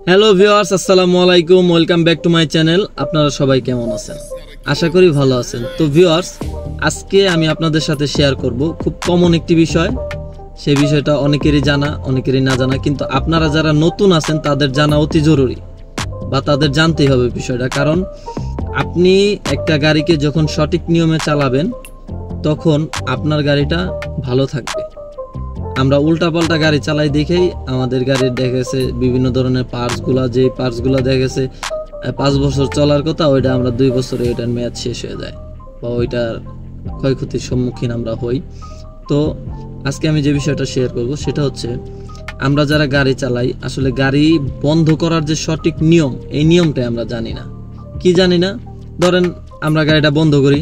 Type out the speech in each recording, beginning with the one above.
Hello viewers, আসসালামু আলাইকুম। Welcome back to my channel. আপনারা সবাই কেমন আছেন? আশা করি ভালো আছেন। তো ভিউয়ার্স, আজকে আমি আপনাদের সাথে শেয়ার করব খুব কমন একটি বিষয়। সেই বিষয়টা অনেকেরই জানা, অনেকেরই না জানা, কিন্তু আপনারা যারা নতুন আছেন তাদের জানা অতি জরুরি, বা তাদের জানতেই হবে বিষয়টা। কারণ আপনি একটা গাড়িকে যখন সঠিক নিয়মে চালাবেন তখন আপনার গাড়িটা ভালো থাকবে। আমরা উল্টাপাল্টা গাড়ি চালাই দেখেই আমাদের গাড়ির দেখা গেছে বিভিন্ন ধরনের পার্টসগুলা, যে পার্টসগুলো দেখা গেছে 5 বছর চলার কথা, ওইটা আমরা 2 বছরে ওইটার মেয়াদ শেষ হয়ে যায় বা ওইটার ক্ষয়ক্ষতির সম্মুখীন আমরা হই। তো আজকে আমি যে বিষয়টা শেয়ার করব সেটা হচ্ছে, আমরা যারা গাড়ি চালাই আসলে গাড়ি বন্ধ করার যে সঠিক নিয়ম, এই নিয়মটাই আমরা জানি না। কি জানি না? ধরেন আমরা গাড়িটা বন্ধ করি,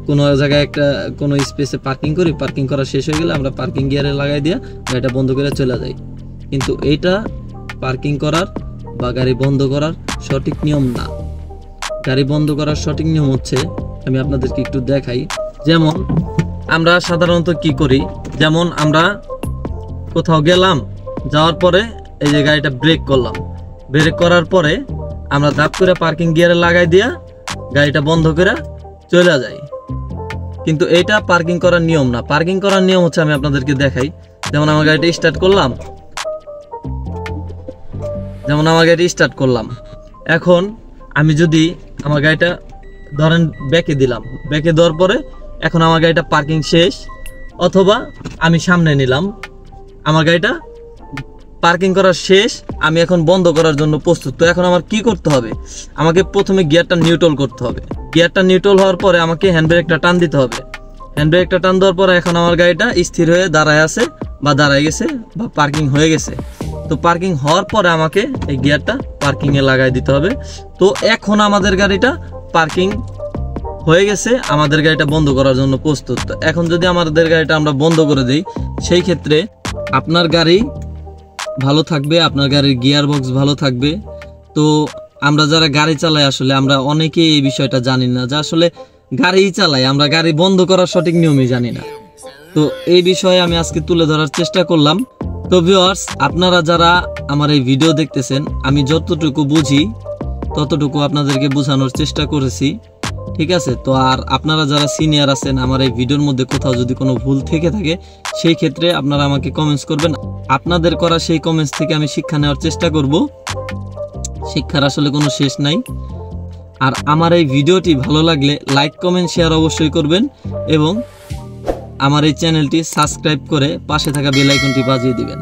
কোনো জায়গায় একটা কোনো স্পেসে পার্কিং করি, পার্কিং করা শেষ হয়ে গেলে আমরা পার্কিং গিয়ারে লাগাই দিয়ে গাড়িটা বন্ধ করে চলে যাই। কিন্তু এইটা পার্কিং করার বা গাড়ি বন্ধ করার সঠিক নিয়ম না। গাড়ি বন্ধ করার সঠিক নিয়ম হচ্ছে, আমি আপনাদেরকে একটু দেখাই। যেমন আমরা সাধারণত কি করি, যেমন আমরা কোথাও গেলাম, যাওয়ার পরে এই যে গাড়িটা ব্রেক করলাম, ব্রেক করার পরে আমরা দাপ করে পার্কিং গিয়ারে লাগাই দিয়া গাড়িটা বন্ধ করে চলে যাই। কিন্তু এটা পার্কিং করার নিয়ম না। পার্কিং করার নিয়ম হচ্ছে, আমি আপনাদেরকে দেখাই। যেমন আমার গাড়িটা স্টার্ট করলাম, এখন আমি যদি আমার গাড়িটা ধরেন ব্যাকে দিলাম, ব্যাকে দেওয়ার পরে এখন আমার গাড়িটা পার্কিং শেষ, অথবা আমি সামনে নিলাম, আমার গাড়িটা পার্কিং করা শেষ, আমি এখন বন্ধ করার জন্য প্রস্তুত। তো এখন আমার কি করতে হবে? আমাকে প্রথমে গিয়ারটা নিউট্রাল করতে হবে। গিয়ারটা নিউট্রাল হওয়ার পরে আমাকে হ্যান্ড ব্রেকটা টান দিতে হবে। হ্যান্ড ব্রেকটা টান দেওয়ার পরে এখন আমার গাড়িটা স্থির হয়ে দাঁড়ায় আছে বা দাঁড়ায় গেছে বা পার্কিং হয়ে গেছে। তো পার্কিং হওয়ার পরে আমাকে এই গিয়ারটা পার্কিংয়ে লাগাই দিতে হবে। তো এখন আমাদের গাড়িটা পার্কিং হয়ে গেছে, আমাদের গাড়িটা বন্ধ করার জন্য প্রস্তুত। তো এখন যদি আমাদের গাড়িটা আমরা বন্ধ করে দিই, সেই ক্ষেত্রে আপনার গাড়ি ভালো থাকবে, আপনার গাড়ির গিয়ার বক্স ভালো থাকবে। তো আমরা যারা গাড়ি চালাই আসলে আমরা অনেকেই এই বিষয়টা জানি না, যে আসলে গাড়ি চালাই, আমরা গাড়ি বন্ধ করার সঠিক নিয়মই জানি না। তো এই বিষয়ে আমি আজকে তুলে ধরার চেষ্টা করলাম। তো ভিউয়ার্স, আপনারা যারা আমার এই ভিডিও দেখতেছেন, আমি যতটুকু বুঝি ততটুকু আপনাদেরকে বোঝানোর চেষ্টা করেছি, ঠিক আছে? তো আর আপনারা যারা সিনিয়র আছেন, আমার এই ভিডিওর মধ্যে কোথাও যদি কোনো ভুল থেকে থাকে, সেই ক্ষেত্রে আপনারা আমাকে কমেন্টস করবেন। আপনাদের করা সেই কমেন্টস থেকে আমি শিক্ষা নেওয়ার চেষ্টা করব। শিক্ষার আসলে কোনো শেষ নাই। আর আমার এই ভিডিওটি ভালো লাগলে লাইক, কমেন্ট, শেয়ার অবশ্যই করবেন, এবং আমার এই চ্যানেলটি সাবস্ক্রাইব করে পাশে থাকা বেল আইকনটি বাজিয়ে দিবেন।